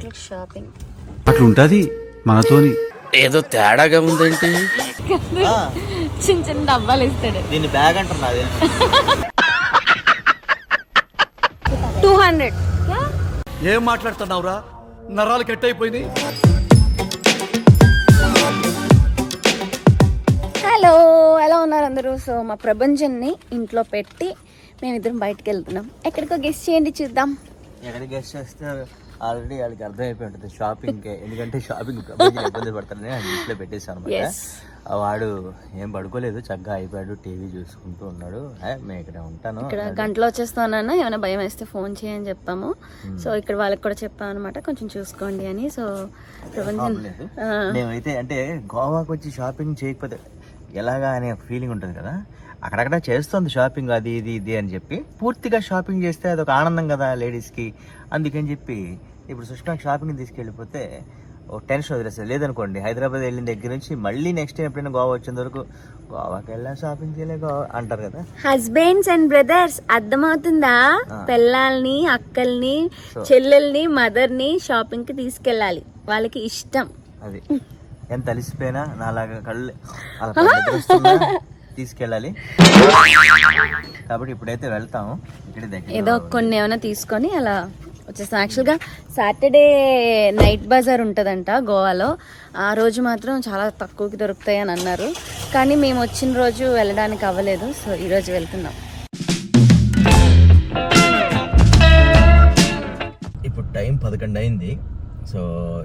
గంటలకు షాపింగ్ అట్లుంటది మనతోని. ఏదో తేడాగా ఉందేంటి? చిన్న చిన్న డబ్బాలు ఇస్తాడు. దీన్ని బ్యాగ్ అంటున్నది. 200. ఏం మాట్లాడుతున్నావురా? నరాలు కట్ అయిపోయింది. హలో, ఎలా ఉన్నారు అందరూ? సో మా ప్రభంజన్ని ఇంట్లో పెట్టి మేమిద్దరం బయటకు వెళ్తున్నాం. ఎక్కడికో గెస్ట్ చేయండి, చూద్దాం. ఎక్కడికి గెస్ట్ చేస్తే ఆల్రెడీ వాళ్ళకి అర్థమైపోయి ఉంటుంది షాపింగ్. ఎందుకంటే షాపింగ్ ఇబ్బంది పడతారని ఇంట్లో పెట్టేసాను అనమాట. వాడు ఏం పడుకోలేదు, చక్కగా అయిపోయాడు, టీవీ చూసుకుంటూ ఉన్నాడు. మేము ఇక్కడ ఉంటాను, ఇక్కడ గంటలో వచ్చేస్తానన్నా, ఏమైనా భయం వేస్తే ఫోన్ చేయని చెప్పాము. సో ఇక్కడ వాళ్ళకి కూడా చెప్పాము అనమాట, కొంచెం చూసుకోండి అని. సో మేమైతే అంటే గోవాకి వచ్చి షాపింగ్ చేయకపోతే ఎలాగా అనే ఫీలింగ్ ఉంటుంది కదా, అక్కడక్కడ చేస్తుంది షాపింగ్, అది ఇది ఇది అని చెప్పి. పూర్తిగా షాపింగ్ చేస్తే అదొక ఆనందం కదా లేడీస్కి. అందుకని చెప్పి ఇప్పుడు సుష్మాకి షాపింగ్ తీసుకెళ్ళిపోతే ఒక టెన్షన్ వదిలేస్తుంది. లేదనుకోండి, హైదరాబాద్ వెళ్ళిన దగ్గర నుంచి మళ్ళీ నెక్స్ట్ టైం ఎప్పుడైనా గోవా వచ్చేంత వరకు గోవాకి వెళ్ళా షాపింగ్ చేయలే గోవా అంటారు కదా. హస్బెండ్స్ అండ్ బ్రదర్స్, అర్థమవుతుందా? పిల్లల్ని, అక్కల్ని, చెల్లెల్ని, మదర్ ని షాపింగ్ కి తీసుకెళ్ళాలి, వాళ్ళకి ఇష్టం. అది ఎంత అలిసిపోయినా నాలాగా కళ్ళు అలా తీసుకెళ్ళాలి. కాబట్టి ఇప్పుడైతే వెళ్తాము. ఇక్కడ దగ్గర ఏదో కొన్ని ఏమైనా తీసుకొని అలా వచ్చేస్తాం. యాక్చువల్గా సాటర్డే నైట్ బజార్ ఉంటుందంట గోవాలో. ఆ రోజు మాత్రం చాలా తక్కువకి దొరుకుతాయి అని అన్నారు, కానీ మేము వచ్చిన రోజు వెళ్ళడానికి అవ్వలేదు. సో ఈరోజు వెళ్తున్నాం. ఇప్పుడు టైం 11 అయింది. సో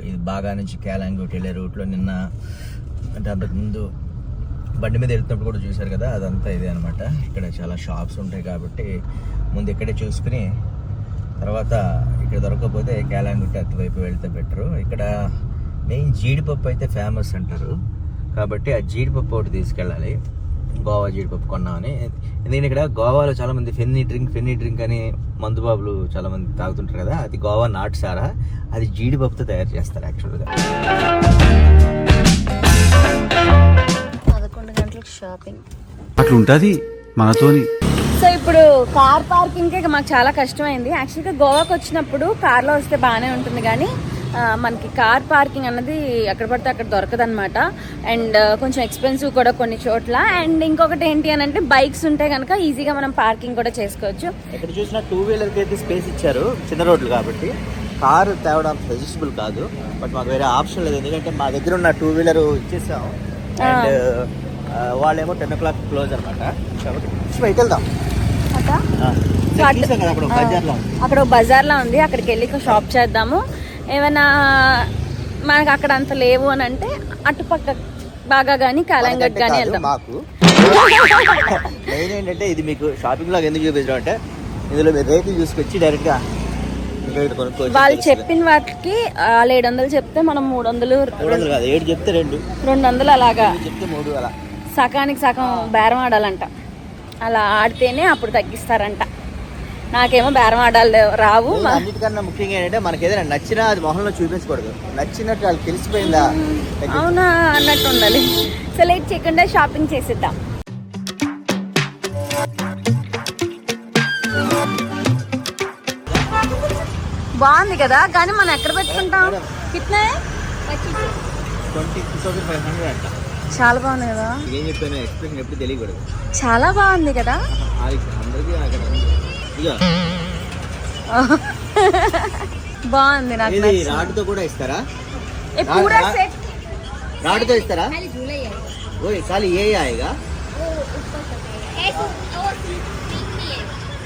ఇది బాగా నుంచి కేలాంగుట్ వెళ్ళే రూట్లో నిన్న అంటే అంతకుముందు బండి మీద వెళ్తున్నప్పుడు కూడా చూశారు కదా, అదంతా ఇదే అనమాట. ఇక్కడ చాలా షాప్స్ ఉంటాయి కాబట్టి ముందు ఇక్కడే చూసుకుని తర్వాత ఇక్కడ దొరకకపోతే కేలాంగుట్ అటువైపు వెళ్తే బెటరు. ఇక్కడ మెయిన్ జీడిపప్పు అయితే ఫేమస్ అంటారు కాబట్టి ఆ జీడిపప్పు ఒకటి తీసుకెళ్ళాలి. గోవా జీడిపప్పు కొన్నామని. ఎందుకంటే ఇక్కడ గోవాలో చాలా మంది ఫెన్నీ డ్రింక్ అని మందుబాబులు చాలా మంది తాగుతుంటారు కదా, అది గోవా నాటు సారా, అది జీడిపప్పుతో తయారు చేస్తారు యాక్చువల్గా. 11 గంటలకు షాపింగ్ అట్లుంటది మనతోని. సో ఇప్పుడు కార్ పార్కింగ్ మాకు చాలా కష్టమైంది. యాక్చువల్గా గోవాకి వచ్చినప్పుడు కార్లో వస్తే బాగానే ఉంటుంది, కానీ మనకి కార్ పార్కింగ్ అన్నది ఎక్కడ పడితే అక్కడ దొరకదనమాట. అండ్ కొంచెం ఎక్స్పెన్సివ్ కూడా కొన్ని చోట్ల. అండ్ ఇంకొకటి ఏంటి అని అంటే, బైక్స్ ఉంటే కనుక ఈజీగా మనం పార్కింగ్ కూడా చేసుకోవచ్చు. ఇక్కడ చూసిన 2 వీలర్కి అయితే స్పేస్ ఇచ్చారు, చిన్న రోడ్లు కాబట్టి. కారు తేవడం సజెస్టబుల్ కాదు, బట్ మాకు వేరే ఆప్షన్ లేదు. ఎందుకంటే మా దగ్గర ఉన్న 2 వీలర్ ఇచ్చేసాం. అండ్ వాళ్ళేమో 10 o'clock క్లోజ్ అనమాట. కాబట్టి బయట వెళ్దాం. అక్కడ బజార్ లా ఉంది, అక్కడికి వెళ్ళి షాప్ చేద్దాము. ఏమైనా మనకు అక్కడ అంత లేవు అని అంటే అటుపక్క బాగా కానీ కాలంగట్ కానీ వెళ్దాం. మాకు మెయిన్ ఏంటంటే ఇది మీకు షాపింగ్ లాగా ఎందుకు చూపించడం అంటే, ఇందులో మీరు రేట్లు చూసుకొచ్చి డైరెక్ట్ గా వాళ్ళు చెప్పిన వాటికి 700 చెప్తే మనం 300 కాదు, 7 చెప్తే 200 అలాగా చెప్తే 3 అలా సకానికి సగం బేరం ఆడాలంట. అలా ఆడితేనే అప్పుడు తగ్గిస్తారంట. నాకేమో బేరం ఆడాలి రావు. అన్నిటికన్నా ముఖ్యంగా ఏంటంటే, మనకి ఏదైనా నచ్చినా అది మొహంలో చూపించకూడదు. నచ్చినట్టు వాళ్ళకి తెలిసిపోయిందా అవునా అన్నట్టు ఉండాలి. సో లేట్ చేయకుండా షాపింగ్ చేసేద్దాం. బాగుంది కదా, కానీ మనం ఎక్కడ పెట్టుకుంటాం? కిట్నే 20,500 అంట. చాలా బాగుంది కదా. ఏం చెప్పాను, ఎక్స్ప్రెషన్ ఎప్పుడు తెలియకూడదు. చాలా బాగుంది కదా. బాగుంది. నాకు రాడ్తో కూడా ఇస్తారా? రాడ్తో ఇస్తారా? ఓయ్ ఖాళీ ఏ ఆయేగా,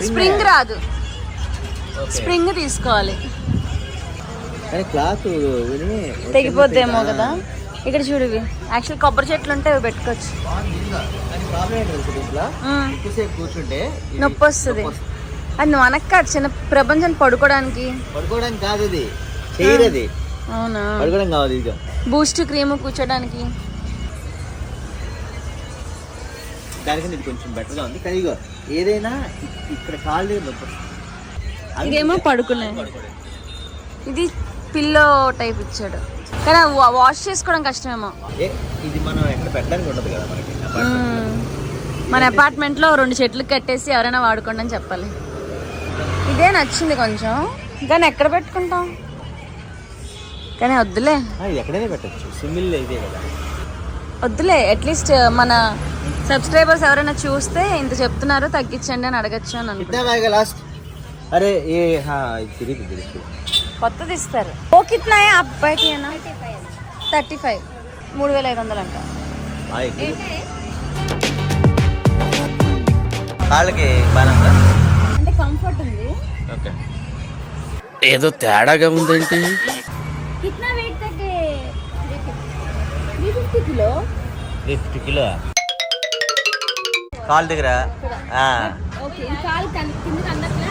స్ప్రింగ్ రాదు, స్ప్రింగ్ తీసుకోవాలి. క్లాత్ తెగిపోద్దేమో కదా. ఇక్కడ చూడు, యాక్చువల్ కొబ్బరి చెట్లు ఉంటే అవి పెట్టుకోవచ్చు. కూర్చుంటే నొప్పి వస్తుంది. అది నువ్వు అనక్క, చిన్న ప్రపంచం పడుకోవడానికి కాదు, అది చైర్. అది అవునా, పడుకోవడం కావాలి. ఇక బూస్ట్ క్రీమ్ కూర్చోడానికి దానికన్నా ఇది కొంచెం బెటర్గా ఉంది. కానీ ఇగో ఏదైనా ఇక్కడ కాళ్ళు నొప్పి. ఇదేమో పడుకునే, ఇది పిల్లో టైప్ ఇచ్చాడు, కానీ వాష్ చేసుకోవడం కష్టమేమో. ఇది మనం ఎక్కడ పెట్టడానికి ఉండదు కదా మనకి. మన అపార్ట్మెంట్ లో 2 చెట్లు కట్టేసి ఎవరైనా వాడుకోండి అని చెప్పాలి. ఇదే నచ్చింది కొంచెం, దాన్ని ఎక్కడ పెట్టుకుంటాం? కానీ వద్దులే ఇది ఎక్కడైనా పెట్టచ్చు, సింగిల్ ఇదే కదా. వద్దులే, అట్లీస్ట్ మన సబ్స్క్రైబర్స్ ఎవరైనా చూస్తే ఇంత చెప్తున్నారు తగ్గించండి అని అడగచ్చు అని అనుకుంటున్నాను. లాస్ట్ అరే ఏ తిరిగి కొత్తది ఇస్తారు. ఓ కిత్నాయే అబ్బాయికి 35 3,500 అంట. వాళ్ళకి బాగా ఉందా? అంటే కంఫర్ట్ ఉంది. ఓకే, ఏదో తేడాగా ఉందేంటి? कितना वेट तक है? 350 किलो. 50 కిలో కాల్ దగ్గర. ఓకే, కాల్ కిందకి అందట్లే.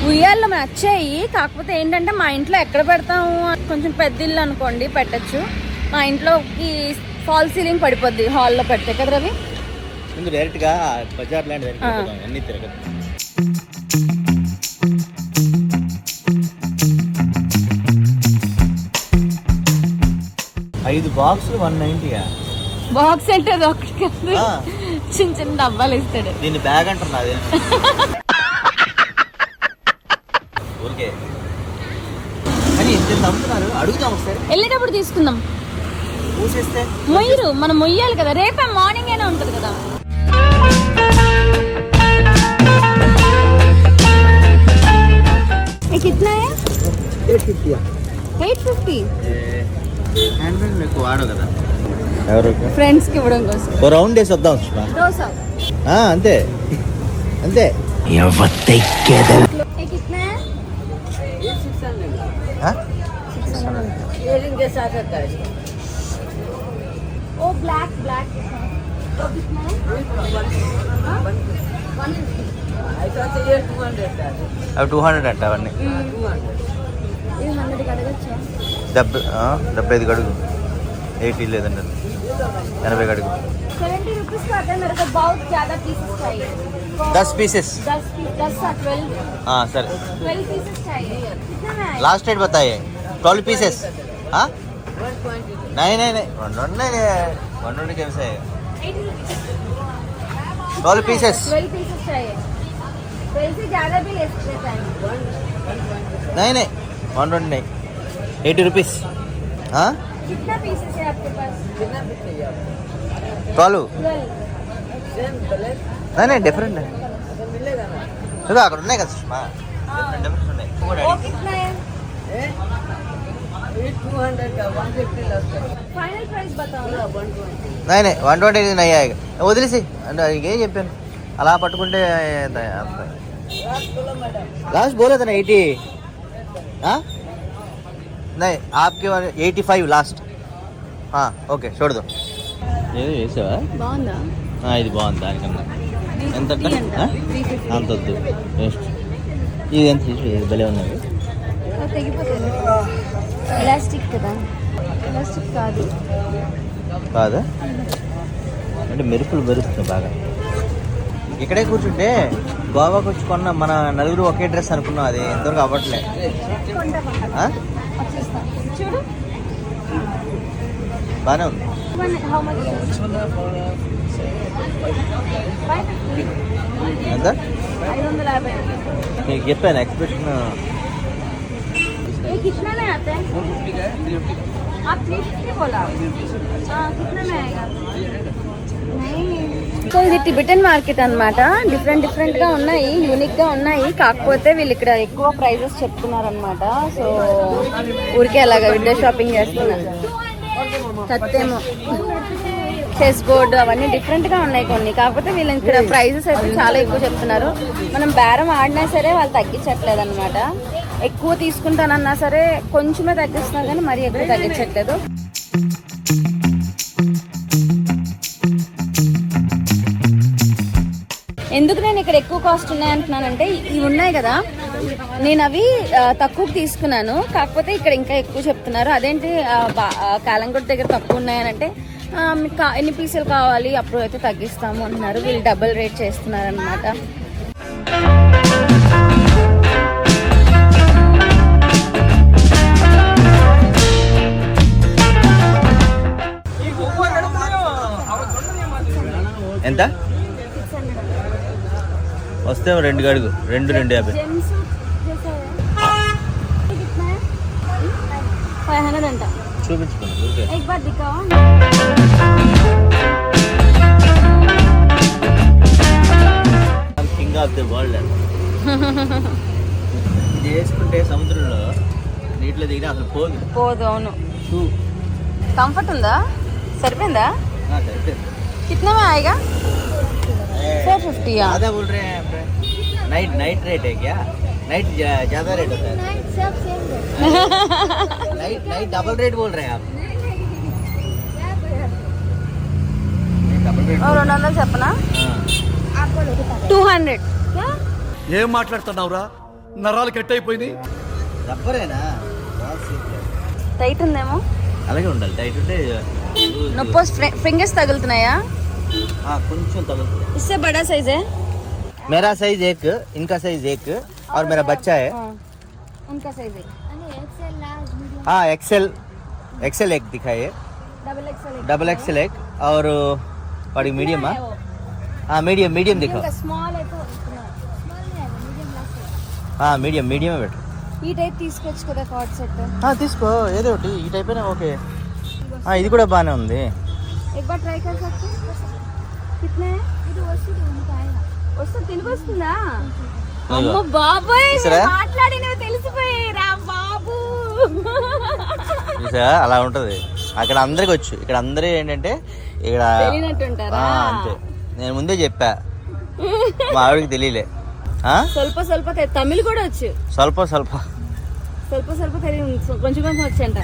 ఉయ్యాల్లో నచ్చాయి, కాకపోతే ఏంటంటే మా ఇంట్లో ఎక్కడ పెడతాము, కొంచెం పెద్ద ఇల్లు అనుకోండి పెట్టచ్చు. మా ఇంట్లోకి ఫాల్ సీలింగ్ పడిపోద్ది హాల్లో పెడితే కదా రవి. ముందు డైరెక్ట్ గా బజార్ ల్యాండ్ అన్ని తిరగదు. 5 బాక్సులు 190. బాక్స్ అంటే అది ఒకటి కాదు, చిన్న చిన్న డబ్బాలు ఇస్తాడు. దీన్ని బ్యాగ్ అంటున్నా అదే ఊరికే. కానీ ఎంత నమ్ముతున్నారు, అడుగుతాం ఒకసారి. వెళ్ళేటప్పుడు తీసుకుందాం. మూసేస్తే మొయ్యరు, మనం మొయ్యాలి కదా, రేపే మార్నింగ్ అయినా ఉంటది కదా. कितना है? 850. హ్యాండ్ బ్యాగ్ ఎక్కువ వాడవు కదా ఎవరు ఫ్రెండ్స్ కి ఇవ్వడం కోసం ఓ రౌండ్ వేసి వద్దాం. దోశ అంతే అంతే. कितना है? के साथ आता है. ओ ब्लैक ब्लैक तो कितना है? 150. అవి 200 అంట అవన్నీ. ఇది 100 అడగచ్చా? 75 అడుగు. 80 లేదండి, 80 అడుగు. 70 रुपीस का आता है. मेरे को बहुत ज्यादा पीसेस चाहिए. 10 पीसेस. 10 का 12. हाँ सर, 12 पीसेस चाहिए. कितना में आएगा? लास्ट रेट बताइए. 12 पीसेस. हाँ नहीं नहीं नहीं 120 कैसे है? 80 रुपीस. 12 पीसेस. 12 पीसेस चाहिए. 12 से ज्यादा भी ले सकते हैं. नहीं नहीं 120 नहीं, 80 रुपीस. हाँ कितना पीसेस है आपके पास? 12. 12. नहीं नहीं डिफरेंट है. चलो అక్కడ ఉన్నాయి కదా సుష్మా, డిఫరెంట్ ఉన్నాయి. वो कितना है? 200 का 150 लगता है. फाइनल प्राइस बताओ ना. 120. नहीं नहीं 120 नहीं आएगा. వదిలేసి అంటే ఏం చెప్పాను, అలా పట్టుకుంటే लास्ट बोला था ना 80. हाँ नहीं आपके 85 लास्ट. हाँ ఓకే छोड़ दो. ఏది వేసావా? బాగుందా? ఇది బాగుంది దానికన్నా. ఎంత 350. అంత వద్దు వేస్ట్. ఇది ఎంత ఇది భలే ఉన్నది. తెగిపోతుంది. ఎలాస్టిక్ కదా? ఎలాస్టిక్ కాదు. కాదా అంటే మెరుపులు మెరుస్తుంది బాగా. ఇక్కడే కూర్చుంటే గోవాకి వచ్చి కొన్న మన నలుగురు ఒకే డ్రెస్ అనుకున్నాం, అది ఎంతవరకు అవ్వట్లే. చూడు బాగానే ఉంది. how much? ఎంత 550. నీకు చెప్పాను ఎక్స్ప్రెషన్. ये कितना में आता है? 350 का है. 350. आप 350 बोला? हाँ, कितना में आएगा? సో ఇది టిబెటన్ మార్కెట్ అన్నమాట. డిఫరెంట్ గా ఉన్నాయి, యూనిక్ గా ఉన్నాయి. కాకపోతే వీళ్ళు ఇక్కడ ఎక్కువ ప్రైజెస్ చెప్తున్నారు అనమాట. సో ఊరికే అలాగా విండో షాపింగ్ చేస్తున్నారు. సత్యము చెస్ బోర్డు అవన్నీ డిఫరెంట్ గా ఉన్నాయి కొన్ని. కాకపోతే వీళ్ళు ఇక్కడ ప్రైజెస్ అయితే చాలా ఎక్కువ చెప్తున్నారు. మనం బేరం ఆడినా సరే వాళ్ళు తగ్గించట్లేదు అనమాట. ఎక్కువ తీసుకుంటానన్నా సరే కొంచెమే తగ్గిస్తున్నారు, కానీ మరీ ఎక్కువ తగ్గించట్లేదు. ఎందుకు నేను ఇక్కడ ఎక్కువ కాస్ట్ ఉన్నాయి అంటున్నానంటే, ఇవి ఉన్నాయి కదా, నేను అవి తక్కువకి తీసుకున్నాను. కాకపోతే ఇక్కడ ఇంకా ఎక్కువ చెప్తున్నారు. అదేంటి కాలంగూడ దగ్గర తక్కువ ఉన్నాయనంటే, మీకు ఎన్ని పీసులు కావాలి అప్పుడు అయితే తగ్గిస్తాము అంటున్నారు. వీళ్ళు డబుల్ రేట్ చేస్తున్నారు అనమాట. ఎంత వస్తే 2 అడుగు 250. 500 అంట. చూపించుకోండి ఊరికే. एक बार दिखाओ. కింగ్ ఆఫ్ ది వరల్డ్ అంట. ఇది వేసుకుంటే సముద్రంలో నీటిలో దిగినా అసలు పోదు. పోదు. అవును. షూ కంఫర్ట్ ఉందా? సరిపోయిందా? सरिपे कितने में आएगा? 450. ज़्यादा बोल रहे हैं नाइट नाइट रेट है क्या? नाइट ज़्यादा रेट होता है. नाइट नाइट डबल रेट बोल रहे हैं आप. Double rate. और 200 చెప్పనా? 200. ఏం మాట్లాడుతున్నావురా? నరాలు కట్ అయిపోయినాయి. రబ్బరేనా? టైట్ ఉందేమో. అలాగే ఉండాలి. టైట్ ఉంటే నొప్పి ఫింగర్స్ తగులుతున్నాయా? కొంచెం తగులుతుంది. इससे बड़ा साइज है. मेरा साइज एक, इनका साइज एक और मेरा बच्चा है. उनका साइज है. हाँ एक्सेल एक्सेल एक दिखाइए. डबल एक्सेल एक और बड़ी मीडियम. हाँ मीडियम मीडियम दिखाओ. स्मॉल है तो हाँ मीडियम मीडियम बेटा. ఈ టైప్ తీసుకోవచ్చు కదా కార్డ్ సెట్. తీసుకో ఏదో ఒకటి ఈ టైప్ అయినా ఓకే. ఇది కూడా బాగానే ఉంది. एक बार ट्राई कर सकते हैं. कितने है? ఇది వస్తుంది. తెలుగు వస్తుందా? అమ్మ బాబాయ్ మాట్లాడినవి తెలిసిపోయారా బాబు. చూసా అలా ఉంటది. అక్కడ అందరికి వచ్చు. ఇక్కడ అందరూ ఏంటంటే ఇక్కడ తెలియనట్టుంటారా? అంతే. నేను ముందే చెప్పా మా ఆవిడకి తెలియలే. ಸ್ವಲ್ಪ ಸ್ವಲ್ಪ తమిళ్ కూడా వచ్చు. స్వల్ప స్వల్ప ಸ್ವಲ್ಪ ಸ್ವಲ್ಪ తెలియదు. కొంచెం కొంచెం వచ్చంట.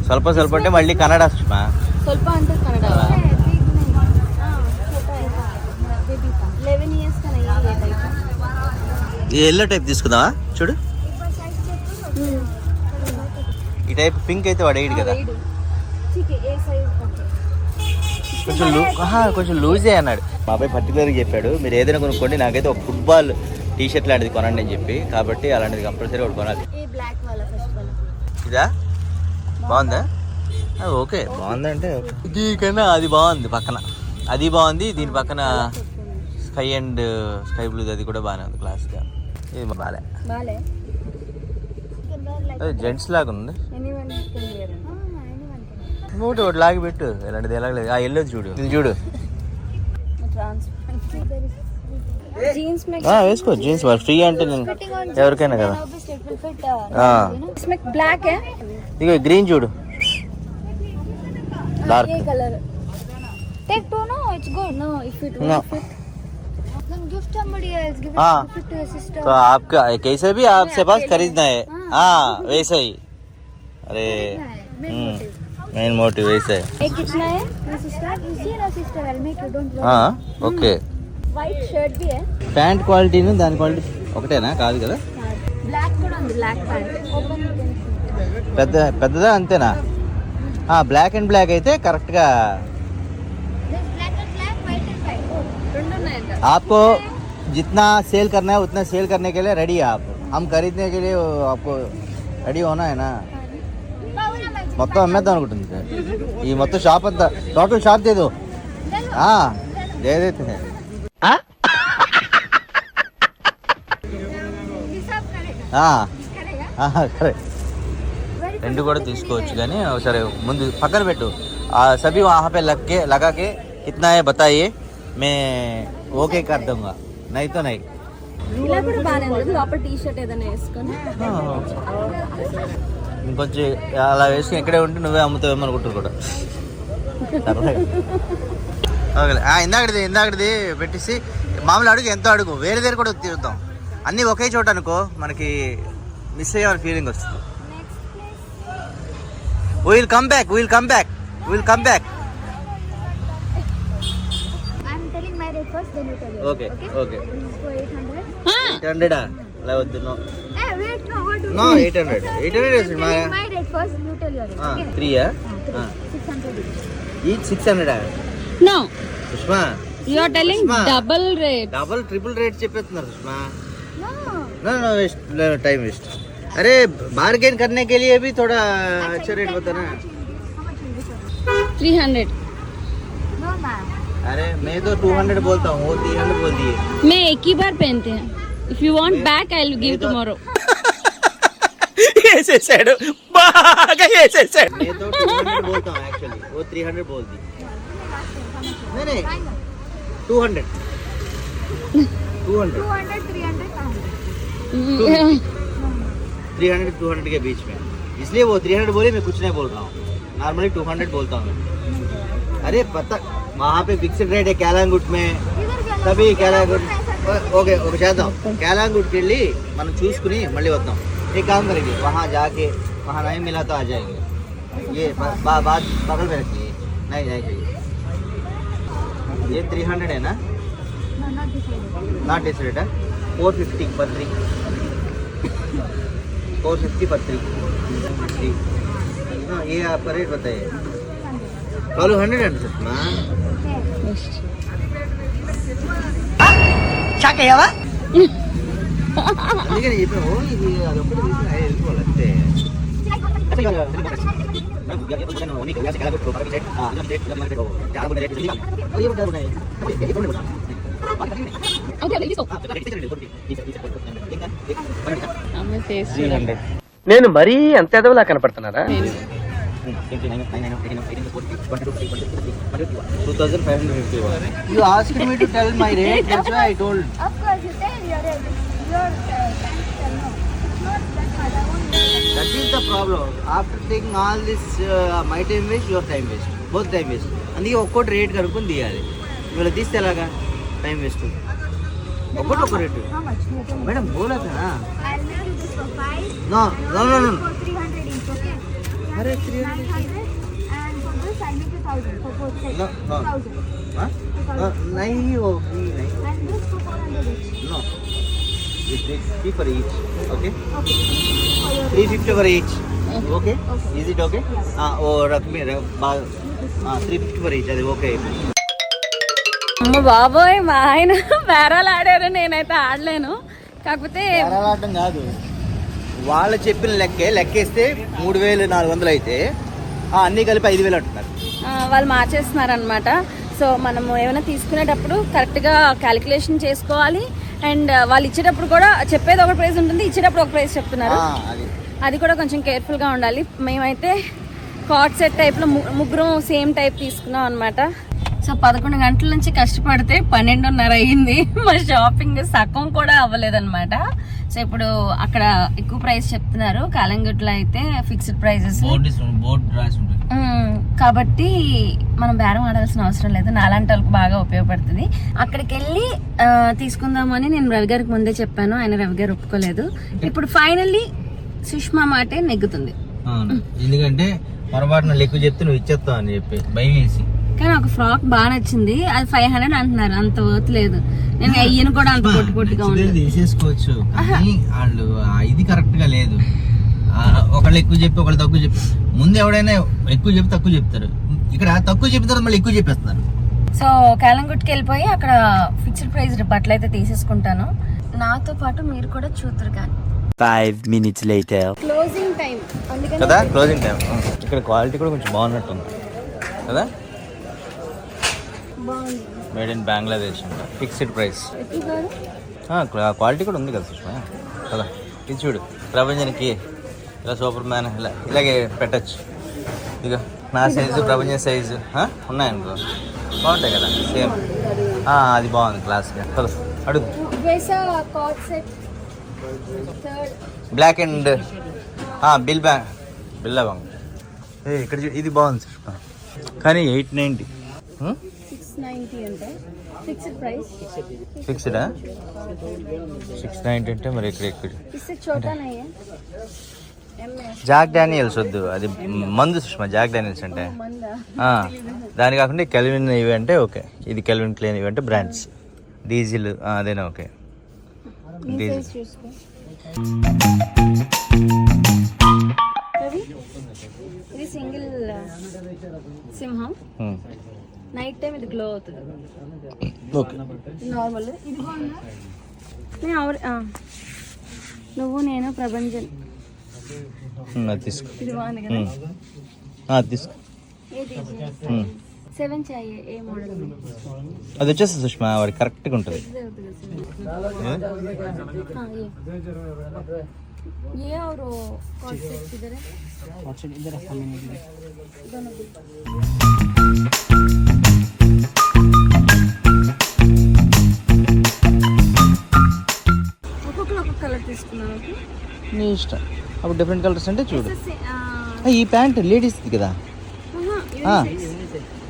స్వల్ప స్వల్ప అంటే మళ్ళీ కన్నడ వస్తున్నా. ಸ್ವಲ್ಪ అంటే కన్నడ. 11 years का नहीं है ये टाइप. ఈ ఎల్లో టైప్ తీసుకుందామా? చూడు ఈ టైప్ పింక్ అయితే వాడేయడు కదా. ठीक है. ए साइज కొంచెం లూజే అన్నాడు. మా అబ్బాయి పర్టికులర్గా చెప్పాడు మీరు ఏదైనా కొనుక్కోండి నాకైతే ఒక ఫుట్బాల్ టీ షర్ట్ లాంటిది కొనండి అని చెప్పి. కాబట్టి అలాంటిది కంపల్సరీ ఒకటి కొనాలి. ये ब्लैक वाला फर्स्ट वाला. ఇదా బాగుందా? ఓకే బాగుందంటే దీనికన్నా అది బాగుంది. పక్కన అది బాగుంది. దీని పక్కన స్కై అండ్ స్కై బ్లూ అది కూడా బాగానే ఉంది క్లాస్గా. ఇది బాలే బాలే. జెంట్స్ లాగా ఉంది. Anyone can wear. ఇంకోటి ఒకటి లాగి పెట్టు. ఎలాంటిది ఎలాగలేదు. ఎల్లో చూడు ఇది చూడు. జీన్స్ में వేసుకో జీన్స్ మరి ఫ్రీ అంటే నేను ఎవరికైనా కదా. इसमें ब्लैक है. ఇగో గ్రీన్ చూడు డార్క్. ये colour take two. No, it's good. No, if it No. won't fit then give somebody else. Give हाँ. it to your sister. तो आपका कैसे भी आपसे पास खरीदना है. हाँ वैसे ही. अरे मेन मोटिव वैसे है. एक कितना है? My sister. You see ना sister, I'll make you. Don't worry. हाँ ఓకే. White shirt भी है. ప్యాంట్ క్వాలిటీను దాని క్వాలిటీ ఒకటేనా? కాదు కదా. Black కూడా ఉంది. Black pant. Open you can see. పెద్దదా అంతేనా? బ్లాక్ అండ్ బ్లాక్ అయితే కరెక్ట్గా. There's black and black, white and white. రెండు ఉన్నాయంట. आपको जितना सेल करना है उतना सेल करने के लिए रेडी है आप. हम खरीदने के लिए आपको రెడీ होना है ना. మొత్తం అమ్మేద్దాం అనుకుంటుంది. ఈ మొత్తం షాప్ అంతా టోటల్ షాప్ దేదో దేదైతే రెండు కూడా తీసుకోవచ్చు కానీ సరే ముందు పక్కన పెట్టు. సభీ వहाँ पे लगा के कितना है बताइए मैं ఓకే कर दूंगा नहीं तो नहीं. ఇలా కూడా బాగానే ఉంది. లోపల టీ షర్ట్ ఏదైనా వేసుకొని ఇంకొంచెం అలా వేసుకుని ఇక్కడే ఉంటే నువ్వే అమ్ముతావేమో అనుకుంటారు కూడా. ఇందాకటిది పెట్టేసి మామూలు అడుగు ఎంతో అడుగు వేరే దగ్గర కూడా తీరుద్దాం. అన్నీ ఒకే చోట అనుకో మనకి మిస్ అయ్యే ఫీలింగ్ వస్తుంది. Will come back. I'm telling my rate first, then you tell me. Okay okay. So 800. 800 అలా వద్దు. No Hey, wait, no, what do no you 800 I'm telling మా my rate first, you tell your rate. Okay? 3 600 each. ఈ 600 no Sushma you are telling Sushma. Double rate. Double triple rate చెప్పేస్తున్నారు Sushma. No. No waste time waste. अरे bargain करने के लिए भी थोड़ा अच्छा रेट बताना. How much will be, sir? 300. No, ma'am. अरे मैं तो 200 बोलता हूँ वो 300 बोल दिए. मैं एक ही बार पहनते हैं. If you want back I will give tomorrow. వేసేసాడు, బాగా వేసేసాడు. मैं तो 200 बोलता हूँ एक्चुअली, वो 300 बोलती. नहीं 200 200 200, 300, 300 200 के बीच में, इसलिए वो 300 बोली, मैं कुछ नहीं बोल रहा हूँ. नॉर्मली 200 बोलता हूँ मैं. अरे पता वहाँ पे फिक्स्ड रेट है कैलांगुट में, तभी कैलांगुट. ओके ओके చేద్దాం. कैलांगुट के लिए మనం చూసుకుని మళ్ళీ వద్దాం. एक काम करेंगे, वहाँ जाके वहाँ नहीं मिला तो आ जाएंगे. ये बात बगल में रखिए. नहीं नहीं चाहिए. ये 300 है ना, No, not decided. Not decided है. 450 पर 3, 450 पर 3. हाँ ये आपका रेट बताइए. चलो 100 है ना. అందుకని చెప్పాము ఇది అదొకటి వెళ్ళిపోవాలంటే. నేను మరీ అంత ఎదవలా కనపడుతున్నారా? 2550. You asked me to tell my rate, that's why I told. Of course, you tell your no. Not that much. I won't do that. That is the problem. After taking all this, my time waste, your time waste, both time waste. అందుకే ఒక్కోటి rate కనుక్కొని తీయాలి. ఇవాళ తీస్తే ఎలాగా? Time waste. ఒక్కోటి ఒక్క rate. How much? You tell me. Madam బోలా కదా. I'll make you this for 5. No, no, no, no. For 300 each, okay? अरे 900, and for this I'll make you 1000 for both sets. No, no. 1000. हाँ? नहीं होगी नहीं. And this for 400 each. No. It's 350 for each. Okay. Okay. For your 350 for each. Okay. Okay. Is it okay? हाँ वो रख में हाँ 350 for each. अरे okay. అమ్మ బాబోయ్, మా ఆయన బేరాలు ఆడారు, నేనైతే ఆడలేను. కాకపోతే ఆడటం కాదు, వాళ్ళు చెప్పిన లెక్కేస్తే 3400 అయితే అన్నీ కలిపి 5000 అంటున్నారు. వాళ్ళు మార్చేస్తున్నారు అనమాట. సో మనము ఏమైనా తీసుకునేటప్పుడు కరెక్ట్గా క్యాలిక్యులేషన్ చేసుకోవాలి. అండ్ వాళ్ళు ఇచ్చేటప్పుడు కూడా చెప్పేది ఒక ప్రైస్ ఉంటుంది, ఇచ్చేటప్పుడు ఒక ప్రైస్ చెప్తున్నారు. అది కూడా కొంచెం కేర్ఫుల్గా ఉండాలి. మేమైతే కాట్ సెట్ టైప్లో ముగ్గురం సేమ్ టైప్ తీసుకున్నాం అనమాట. సో 11 గంటల నుంచి కష్టపడితే 12:30 అయ్యింది. మా షాపింగ్ సగం కూడా అవ్వలేదన్నమాట. సో ఇప్పుడు అక్కడ ఎక్కువ ప్రైస్ చెప్తున్నారు, కాలంగుట్లో అయితే ఫిక్స్డ్ ప్రైజెస్. కాబట్టి మనం బేరం ఆడాల్సిన అవసరం లేదు, నాలాంటి వాళ్ళకి బాగా ఉపయోగపడుతుంది. అక్కడికి వెళ్ళి తీసుకుందామని నేను రవి గారికి ముందే చెప్పాను, ఆయన రవి గారు ఒప్పుకోలేదు. ఇప్పుడు ఫైనల్లీ సుష్మా మాటే నెగ్గుతుంది. ఎందుకంటే పొరపాటున లెక్క చెప్తే నువ్వు ఇచ్చేస్తావు అని చెప్పి భయం వేసి. కానీ ఒక ఫ్రాక్ బాగా నచ్చింది, అది 500 అంటున్నారు, అంత వర్త్ లేదు. నేను అయ్యను కూడా అంత పొట్టిగా ఉంది. తీసేసుకోవచ్చు కానీ వాళ్ళు ఇది కరెక్ట్ గా లేదు. ఒకళ్ళు ఎక్కువ చెప్పి ఒకళ్ళు తక్కువ చెప్పి, ముందు ఎవడైనా ఎక్కువ చెప్పి తక్కువ చెప్తారు, ఇక్కడ తక్కువ చెప్తారు మళ్ళీ ఎక్కువ చెప్పేస్తున్నారు. సో కాలంగుట్కి వెళ్ళిపోయి అక్కడ ఫిక్స్డ్ ప్రైస్ బట్టలు అయితే తీసేసుకుంటాను. నాతో పాటు మీరు కూడా చూద్దరు. కానీ 5 minutes later. క్లోజింగ్ టైం కదా, క్లోజింగ్ టైం. ఇక్కడ క్వాలిటీ కూడా కొంచెం బాగున్నట్టుంది కదా. బాగుంది, made in Bangladesh, fixed price. Quality కూడా ఉంది కదా సుష్మా కదా. ఇది చూడు, ప్రభంజన్కి ఇలా సూపర్ మ్యాన్ ఇలాగే పెట్టచ్చు. ఇక నా సైజు ప్రభంజన్ సైజు ఉన్నాయనుకో బాగుంటాయి కదా, సేమ్. అది బాగుంది క్లాస్గా కదా. అడుగు. బ్లాక్ అండ్ బిల్లా బాగుంది. ఇక్కడ ఇది బాగుంది సుష్మా, కానీ 890. 690 అంటే ఫిక్స్డ్ ప్రైస్. ఫిక్స్డా 690 అంటే మరి ఇక్కడ ఇస్తే చోటా నయ్యే. జాక్ డానియల్స్ వద్దు, అది మందు సుష్మా. జాక్ డానియల్స్ అంటే దాని కాకుండా కెల్విన్ ఇవి అంటే ఓకే. ఇది కెల్విన్ క్లీన్ ఇవి అంటే బ్రాండ్స్. డీజిల్ అదేనా ఓకే. డీజిల్ ఇది సింగిల్ సింహం. నైట్ టైం ఇది గ్లో అవుతుంది. Okay normal. ఇది బాగుందా? నువ్వు నేను ప్రభంజన్. అది తీసుకో. ఇది బాగుంది కదా. అది తీసుకో. 7 चाहिए. ఏ మోడల్? అది వచ్చేస్తుంది సుష్మా, వాడి కరెక్ట్గా ఉంటుంది. ये और वो कॉर्ड सेट किधर है? इधर है सामने में। दोनों भी। ఒక్కొక్కరు ఒక్కొక్క కలర్ తీసుకున్నాను. నీ ఇష్టం. అప్పుడు డిఫరెంట్ కలర్స్ అంటే చూడు. ఈ ప్యాంట్ లేడీస్ది కదా.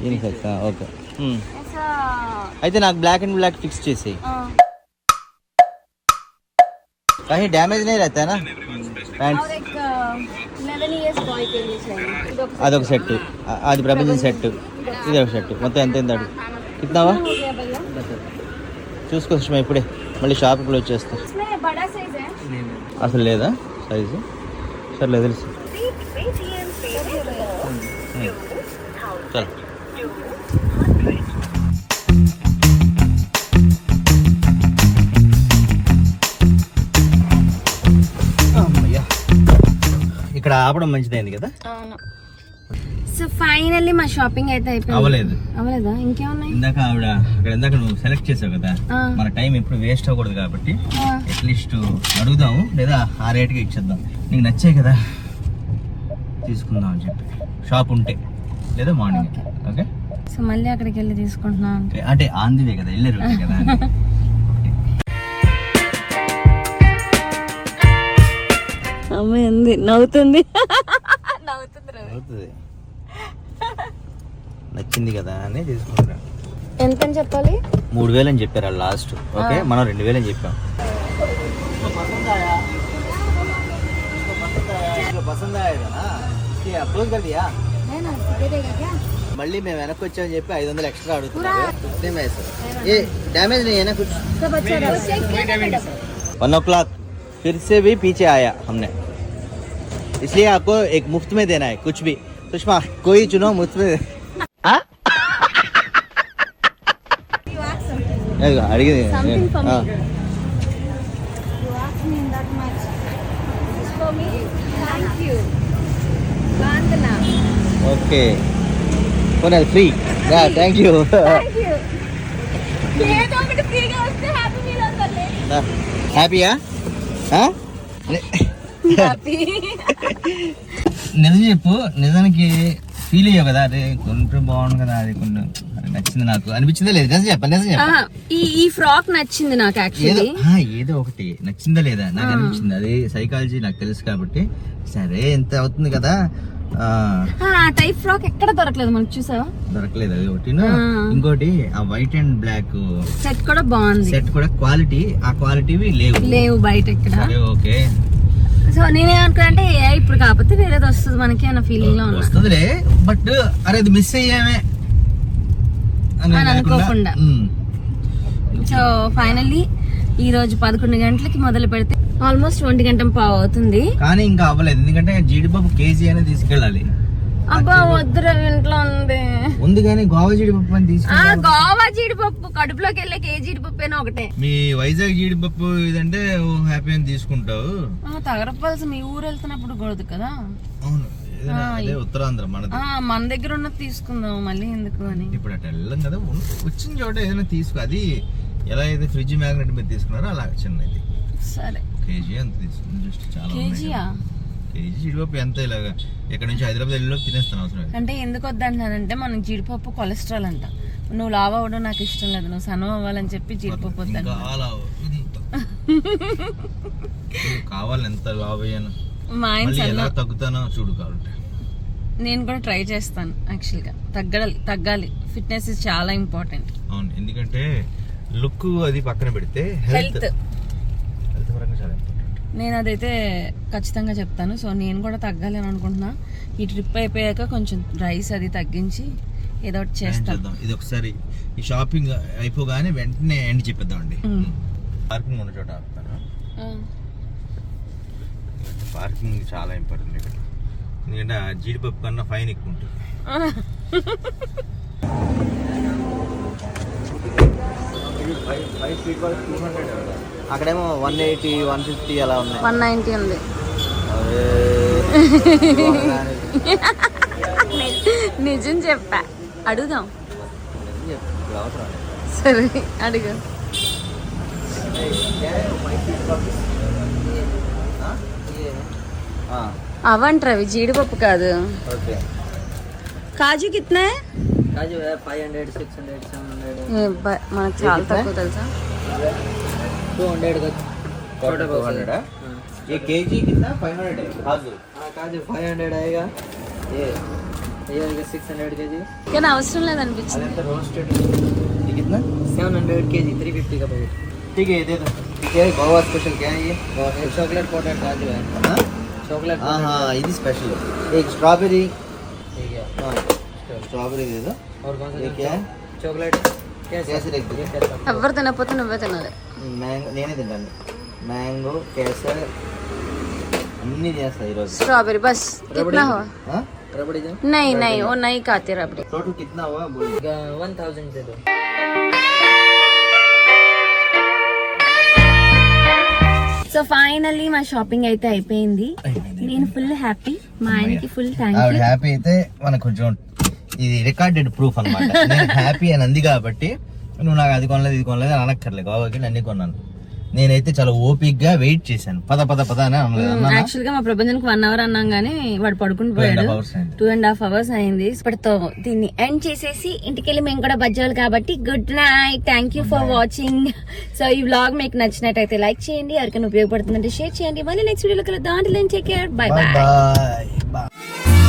Unisex okay. అయితే నాకు బ్లాక్ అండ్ బ్లాక్ ఫిక్స్ చేసేయి. కానీ డ్యామేజ్ नहीं रहता है ना पैंट्स. అదొక సెట్, అది ప్రభంజన్ సెట్, ఇది ఒక సెట్. మొత్తం ఎంత ఎంత అడుగు ఇస్తున్నావా చూసుకో సుష్మా. ఇప్పుడే మళ్ళీ షాప్కి వచ్చేస్తా. అసలు లేదా సైజు? సర్లే తెలుసు. చలో ఇక్కడ ఆపడం మంచిదైంది కదా. సో ఫైనల్లీ మా షాపింగ్ అయితే అయిపోయింది. అవ్వలేదా? ఇంకేమున్నాయి? ఇందాక ఆవిడ అక్కడ ఇందాక నువ్వు సెలెక్ట్ చేసావు కదా, మన టైం ఎప్పుడు వేస్ట్ అవ్వకూడదు కాబట్టి అట్లీస్ట్ అడుగుదాము, లేదా ఆ రేట్కి ఇచ్చేద్దాం. నీకు నచ్చాయి కదా తీసుకుందాం అని చెప్పి షాప్ ఉంటే, లేదా మార్నింగ్. ఓకే సో మళ్ళీ అక్కడికి వెళ్ళి తీసుకుంటున్నాను అంటే ఆందివే కదా, వెళ్ళే రోజు కదా. అమ్మాయి ఉంది, నవ్వుతుంది. అవుతుంది. నచ్చింది కదా అని తీసుకుంటా. ఎంత అని చెప్పాలి? 3000 అని చెప్పారు లాస్ట్. ఓకే మనం 2000 అని చెప్పాం. మళ్ళీ మేము వెనక్కి వచ్చామని చెప్పి 500 ఎక్స్ట్రా అడుగుతున్నారు. డ్యామేజ్ नहीं है ना कुछ. 1 o'clock फिर से भी पीछे आया हमने, इसलिए आपको एक मुफ्त में देना है कुछ भी. सुषमा कोई चुनो मुफ्त में. అడిగింది. ఓకే పోనీ ఫ్రీ. Thank you. హ్యాపీయా? నిజం చెప్పు, నిజానికి ఫీల్ అయ్యావు కదా, అరే కొంచెం బాగుంది కదా, అది కొంచెం నచ్చింది నాకు అనిపించిందా లేదు? నిజం చెప్ప. నిజం చెప్ప. ఈ ఫ్రాక్ నచ్చింది నాకు యాక్చువల్లీ. ఏదో ఒకటి నచ్చిందా లేదా నాకు అనిపించింది. అది సైకాలజీ నాకు తెలుసు కాబట్టి సరే ఎంత అవుతుంది కదా. టైప్ ఫ్రాక్ ఎక్కడ దొరకలేదు మనకు, చూసావా? దొరకలేదు. అది ఒకటి. ఇంకోటి ఆ వైట్ అండ్ బ్లాక్ సెట్ కూడా బాగుంది. సెట్ కూడా క్వాలిటీ, ఆ క్వాలిటీవి లేవు బయట ఎక్కడ. ఓకే. సో నేనేమనుకున్నా అంటే ఇప్పుడు కాకపోతే వేరేది వస్తుంది మనకి అన్న ఫీలింగ్ లో వస్తుందిలే, బట్ అరే అది మిస్ అయ్యామే అని అనుకోకుండా. సో ఫైనల్లీ ఈ రోజు 11 గంటలకి మొదలు పెడితే ఆల్మోస్ట్ 1 గంట పావు అవుతుంది. కానీ ఇంకా అవ్వలేదు, ఎందుకంటే జీడిపప్పు కేజీ అనేది తీసుకెళ్ళాలి. అబ్బా వద్దురా, ఇంట్లో ఉంది కానీ గోవా జీడిపప్పు అని తీసుకెళ్ళాలి. గోవా జీడిపప్పు కడుపులోకి వెళ్ళే కేజీ జీడిపప్పు అయినా ఒకటే. మీ వైజాగ్ జీడిపప్పు ఇదంటే హ్యాపీ అని తీసుకుంటావు. తగరపాల్సి మీ ఊరు వెళ్తున్నప్పుడు కూడదు కదా. అవును, ఉత్తరాంధ్ర మన దగ్గర ఉన్నది తీసుకుందాం మళ్ళీ ఎందుకు అని. ఇప్పుడు అటు వెళ్ళాం కదా, వచ్చిన చోట ఏదైనా తీసుకో. అది ఎలా అయితే ఫ్రిడ్జ్ మ్యాగ్నెట్ మీద తీసుకున్నారో అలా చిన్నది. సరే కేజీ అంత తీసుకున్నాం. జస్ట్ చాలా కేజీయా? కేజీ జీడిపప్పు ఎంత ఇలాగా ఇక్కడ నుంచి హైదరాబాద్ వెళ్ళి తినేస్తాను అవసరం. అంటే ఎందుకు వద్దంటానంటే మనకి జీడిపప్పు కొలెస్ట్రాల్ అంట. నువ్వు లావ్ అవ్వడం నాకు ఇష్టం లేదు, నువ్వు సన్నం అవ్వాలని చెప్పి జీడిపప్పు వద్దంట. కావాలి ఎంత లావ్ అయ్యాను, మా ఆయన ఎలా తగ్గుతానో చూడు కావాలంటే. నేను కూడా ట్రై చేస్తాను యాక్చువల్ గా. తగ్గాలి. ఫిట్నెస్ ఇస్ చాలా ఇంపార్టెంట్. అవును, ఎందుకంటే లుక్ అది పక్కన పెడితే హెల్త్ పరంగా చాలా ఇంపార్టెంట్. నేను అదైతే ఖచ్చితంగా చెప్తాను. సో నేను కూడా తగ్గాలి అని అనుకుంటున్నా. ఈ ట్రిప్ అయిపోయాక కొంచెం రైస్ అది తగ్గించి ఏదో ఒకటి చేస్తాను. ఇది ఒకసారి ఈ షాపింగ్ అయిపోగానే వెంటనే ఎండ్ చెప్పేద్దామండి. పార్కింగ్ ఉన్న చోట ఆపుతాను. పార్కింగ్ చాలా ఇంపార్టెంట్ ఇక్కడ, ఎందుకంటే ఆ జీడిపప్పు కన్నా ఫైన్ ఎక్కువ ఉంటుంది. అక్కడేమో 180, 150 అలా ఉన్నాయి. 190 ఉంది. నిజం చెప్పా, అడుగుదాం. సరే అడుగు. हाँ అవంటారు అవి, జీడిపప్పు కాదు. ओके కాజు కిतना है? కాజు 500 600 700 ఏ మనకు చాలా తక్కువ తెలుసా. 200 का छोटा 200 है ये केजी कितना 500 है काजू काजू 500 आएगा ये आएगा 600 केजी కానీ అవసరం లేదనిపించింది. अरे तो रोस्टेड ये कितना 700 केजी 350 का पैकेट ठीक है ये दे दो क्या है गोवा स्पेशल क्या है ये ये चॉकलेट कोटेड काजू है हाँ चॉकलेट हाँ हाँ ये स्पेशल एक स्ट्रॉबेरी ठीक है हाँ स्ट्रॉबेरी दे दो और कौन सा ये क्या है चॉकलेट कैसे रख दो ఎవరు తినకపోతే నువ్వే తినాలి. మ్యాంగో నేనే తింటాను మ్యాంగో కేసర్ అన్నీ చేస్తా ఈరోజు स्ट्रॉबेरी बस कितना हुआ? हाँ? रबड़ी दो नहीं नहीं वो नहीं खाती रबड़ी. टोटल कितना हुआ बोल 1000 दे दो సో ఫైనల్లీ మా షాపింగ్ అయితే అయిపోయింది. నేను ఫుల్ హ్యాపీ, మా ఆయనకి ఫుల్ థ్యాంక్ ఆవిడ యూ. హ్యాపీ అయితే మనకు కొంచెం ఇది రికార్డెడ్ ప్రూఫ్ అన్నమాట నేను హ్యాపీ అని అంది కాబట్టి నువ్వు నాకు అది కొనలేదు ఇది కొనలేదు అని అనక్కర్లేదు గోవాకి అన్ని కొన్నాను. నేనైతే చాలా ఓపిక్ గా వెయిట్ చేశాను పద పద పద అని అనలేదు అన్నానా? యాక్చువల్ గా మా ప్రభంజన్ 1 అవర్ అన్నాం గానీ వాడు పడుకుని పోయాడు. 2.5 hours అయింది. 2.5 hours అయింది. ఇప్పటితో దీన్ని ఎండ్ చేసేసి ఇంటికెళ్ళి మేము కూడా బజ్జాలి కాబట్టి good night. Thank you for watching. So ఈ వ్లాగ్ మీకు నచ్చినట్టయితే లైక్ చేయండి, ఎవరికైనా ఉపయోగపడుతుందంటే షేర్ చేయండి. మళ్ళీ నెక్స్ట్ వీడియోలో కలుద్దాం. Take care, by Bye by. bye. Bye.